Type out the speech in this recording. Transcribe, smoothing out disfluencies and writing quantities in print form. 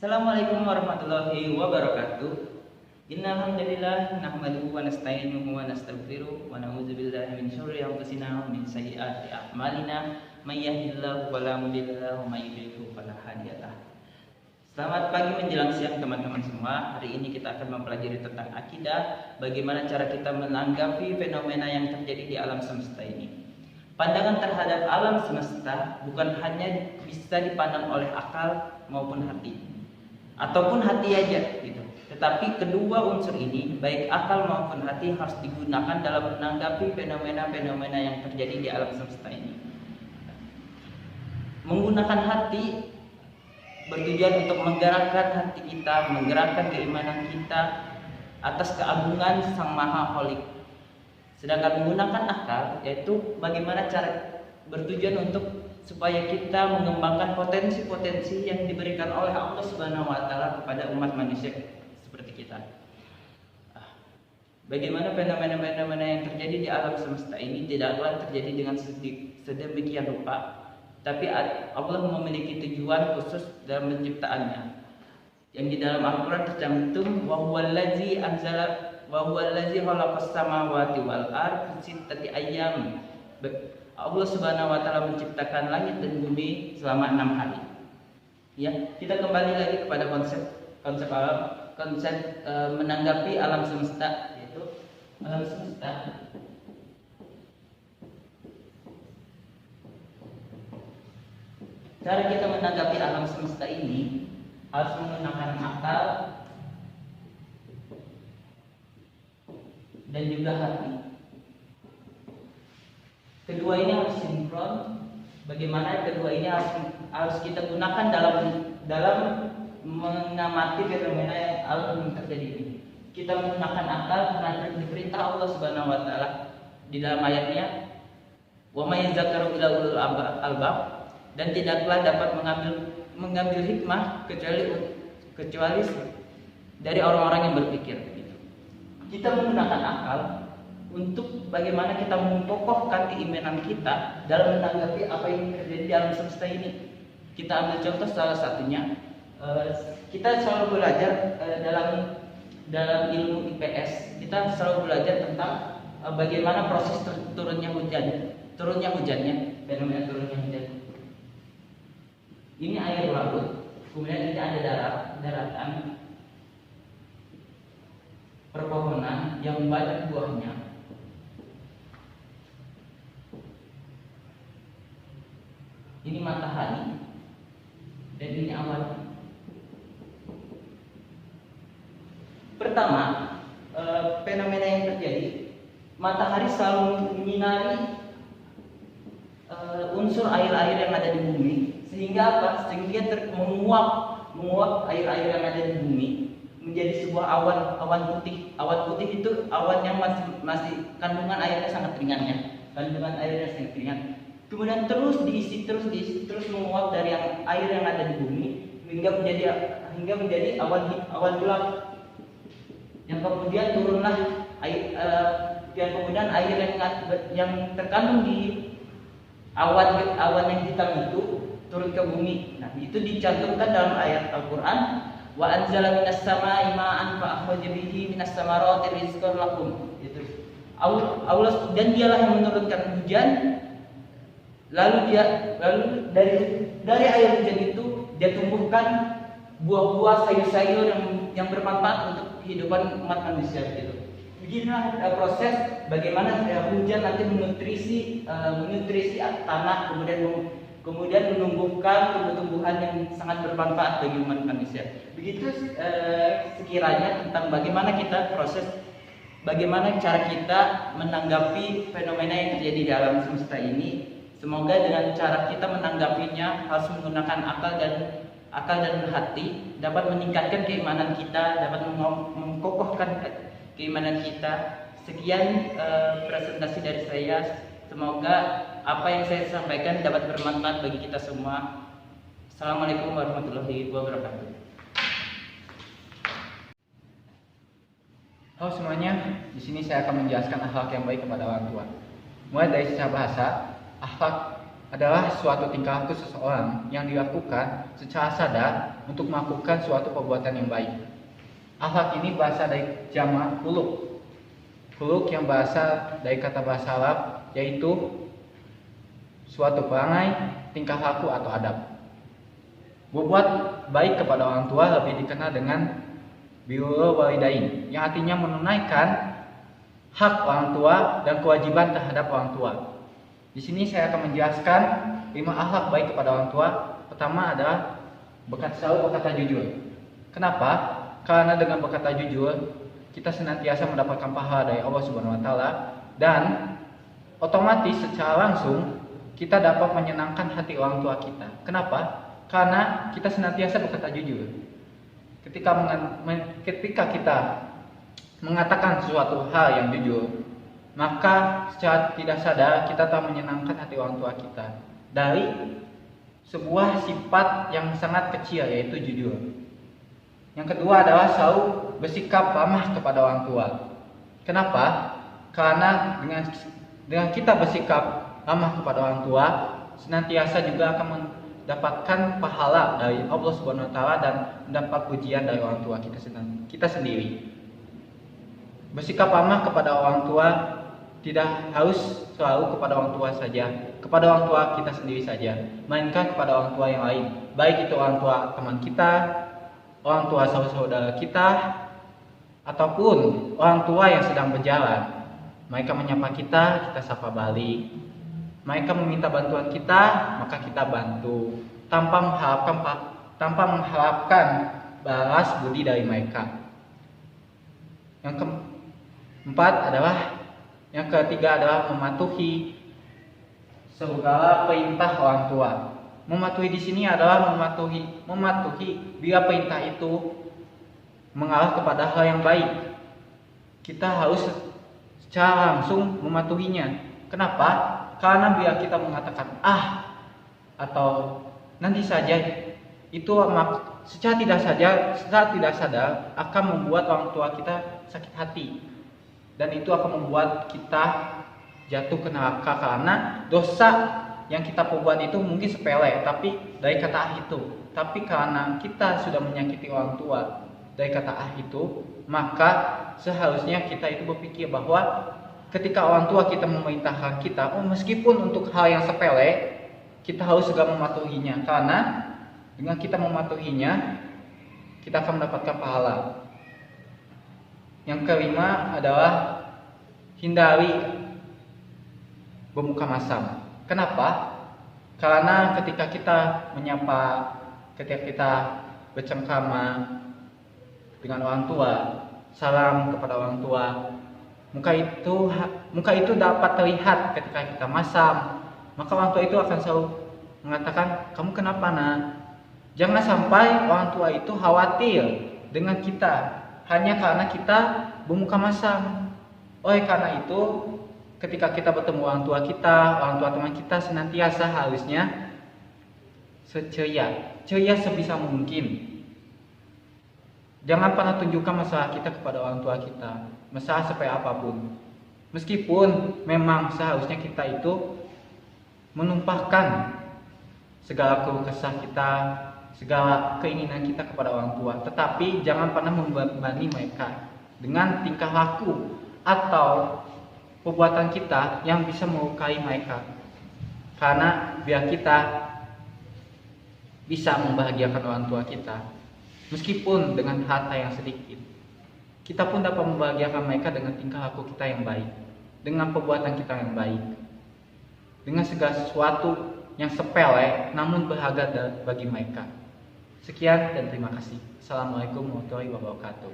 Assalamualaikum warahmatullahi wabarakatuh. Innal hamdalillah nahmaduhu wa nasta'inuhu wa nastaghfiruh wa na'udzu billahi min syururi anfusina wa min sayyiati a'malina may yahdihillahu fala mudilla lahu wa may yudlil fala hadiyalah. Selamat pagi menjelang siang teman-teman semua. Hari ini kita akan mempelajari tentang akidah, bagaimana cara kita menanggapi fenomena yang terjadi di alam semesta ini. Pandangan terhadap alam semesta bukan hanya bisa dipandang oleh akal maupun hati, ataupun hati aja gitu. Tetapi kedua unsur ini, baik akal maupun hati, harus digunakan dalam menanggapi fenomena-fenomena yang terjadi di alam semesta ini. Menggunakan hati bertujuan untuk menggerakkan hati kita, menggerakkan keimanan kita atas keagungan Sang Maha Kholik. Sedangkan menggunakan akal yaitu bagaimana cara bertujuan untuk supaya kita mengembangkan potensi-potensi yang diberikan oleh Allah Subhanahu wa taala kepada umat manusia seperti kita. Bagaimana fenomena-fenomena yang terjadi di alam semesta ini tidaklah terjadi dengan sedemikian rupa, tapi Allah memiliki tujuan khusus dalam penciptaannya. Yang di dalam Al-Qur'an tercantum wa huwallazi khalaqas samawati wal ardh fi sittati ayyam. Allah Subhanahu wa taala menciptakan langit dan bumi selama 6 hari. Ya, kita kembali lagi kepada konsep menanggapi alam semesta, yaitu alam semesta cara kita menanggapi alam semesta ini harus menggunakan akal dan juga hati. Kedua ini harus sinkron. Bagaimana kedua ini harus kita gunakan dalam mengamati fenomena yang alam yang terjadi ini. Kita menggunakan akal karena diperintah Allah Subhanahu wa taala di dalam ayatnya, "Wa may yadhakkaru illa ulul albab," dan tidaklah dapat mengambil hikmah kecuali dari orang-orang yang berpikir. Kita menggunakan akal untuk bagaimana kita mengokohkan keimanan kita dalam menanggapi apa yang terjadi di alam semesta ini. Kita ambil contoh salah satunya, kita selalu belajar dalam ilmu IPS, kita selalu belajar tentang bagaimana proses turunnya hujannya, fenomena turunnya hujan. Ini air laut, kemudian ini ada daratan, perpohonan yang banyak buahnya. Ini matahari dan ini awan. Pertama, fenomena yang terjadi, matahari selalu menyinari unsur air-air yang ada di bumi, sehingga apa? Sehingga menguap air-air yang ada di bumi menjadi sebuah awan putih. Awan putih itu awan yang masih kandungan airnya sangat ringan ya. Kandungan airnya sangat ringan. Kemudian terus diisi terus menguap dari air yang ada di bumi hingga menjadi awan gelap. Yang kemudian turunlah air yang terkandung di awan yang hitam itu turun ke bumi. Nah, itu dicantumkan dalam ayat Al-Qur'an, wa anzala minas samaa'i ma'an fa akhraja bihi minas samarati rizqan lakum. Itu Allah, dan dialah yang menurunkan hujan, lalu dari air hujan itu dia tumbuhkan buah-buah, sayur-sayur yang bermanfaat untuk kehidupan umat manusia gitu. Beginilah proses bagaimana hujan nanti menutrisi tanah, kemudian menumbuhkan tumbuh-tumbuhan yang sangat bermanfaat bagi umat manusia. Begitu sekiranya tentang bagaimana cara kita menanggapi fenomena yang terjadi di alam semesta ini. Semoga dengan cara kita menanggapinya harus menggunakan akal dan hati dapat meningkatkan keimanan kita, dapat mengokohkan keimanan kita. Sekian presentasi dari saya. Semoga apa yang saya sampaikan dapat bermanfaat bagi kita semua. Assalamualaikum warahmatullahi wabarakatuh. Halo semuanya, di sini saya akan menjelaskan akhlak yang baik kepada orang tua. Mulai dari secara bahasa, akhlak adalah suatu tingkah laku seseorang yang dilakukan secara sadar untuk melakukan suatu perbuatan yang baik. Akhlak ini berasal dari jamak khuluq. Khuluq yang berasal dari kata bahasa Arab, yaitu suatu perangai, tingkah laku atau adab. Berbuat baik kepada orang tua lebih dikenal dengan birrul walidain, yang artinya menunaikan hak orang tua dan kewajiban terhadap orang tua. Di sini saya akan menjelaskan 5 akhlak baik kepada orang tua. Pertama adalah berkata jujur. Kenapa? Karena dengan berkata jujur kita senantiasa mendapatkan pahala dari Allah Subhanahu wa taala, dan otomatis secara langsung kita dapat menyenangkan hati orang tua kita. Kenapa? Karena kita senantiasa berkata jujur. Ketika kita mengatakan suatu hal yang jujur, maka secara tidak sadar kita telah menyenangkan hati orang tua kita dari sebuah sifat yang sangat kecil, yaitu jujur. Yang kedua adalah selalu bersikap ramah kepada orang tua. Kenapa? Karena dengan kita bersikap ramah kepada orang tua, senantiasa juga akan mendapatkan pahala dari Allah Subhanahu wa taala dan mendapat pujian dari orang tua kita sendiri. Bersikap ramah kepada orang tua tidak harus selalu kepada orang tua saja, kepada orang tua kita sendiri saja, melainkan kepada orang tua yang lain, baik itu orang tua teman kita, orang tua saudara kita, ataupun orang tua yang sedang berjalan. Mereka menyapa kita, kita sapa balik. Mereka meminta bantuan kita, maka kita bantu, tanpa mengharapkan balas budi dari mereka. Yang ketiga adalah mematuhi segala perintah orang tua. Mematuhi di sini adalah mematuhi bila perintah itu mengarah kepada hal yang baik. Kita harus secara langsung mematuhinya. Kenapa? Karena bila kita mengatakan atau nanti saja, itu secara tidak sadar akan membuat orang tua kita sakit hati, dan itu akan membuat kita jatuh ke neraka, karena dosa yang kita perbuat itu mungkin sepele, tapi dari kata itu. Tapi karena kita sudah menyakiti orang tua dari kata itu, maka seharusnya kita itu berpikir bahwa ketika orang tua kita memerintahkan kita, meskipun untuk hal yang sepele, kita harus segera mematuhinya, karena dengan kita mematuhinya, kita akan mendapatkan pahala. Yang kelima adalah hindari bermuka masam. Kenapa? Karena ketika kita menyapa, ketika kita bercengkrama dengan orang tua, salam kepada orang tua, muka itu dapat terlihat ketika kita masam. Maka orang tua itu akan selalu mengatakan, "Kamu kenapa, Nak?" Jangan sampai orang tua itu khawatir dengan kita hanya karena kita bermuka masam. Oleh karena itu, ketika kita bertemu orang tua kita, orang tua teman kita, senantiasa harusnya ceria sebisa mungkin. Jangan pernah tunjukkan masalah kita kepada orang tua kita, masalah seperti apapun. Meskipun memang seharusnya kita itu menumpahkan segala keluh kesah kita, segala keinginan kita kepada orang tua, tetapi jangan pernah membebani mereka dengan tingkah laku atau perbuatan kita yang bisa melukai mereka. Karena biar kita bisa membahagiakan orang tua kita, meskipun dengan harta yang sedikit, kita pun dapat membahagiakan mereka dengan tingkah laku kita yang baik, dengan perbuatan kita yang baik, dengan segala sesuatu yang sepele namun berharga bagi mereka. Sekian dan terima kasih. Assalamualaikum warahmatullahi wabarakatuh.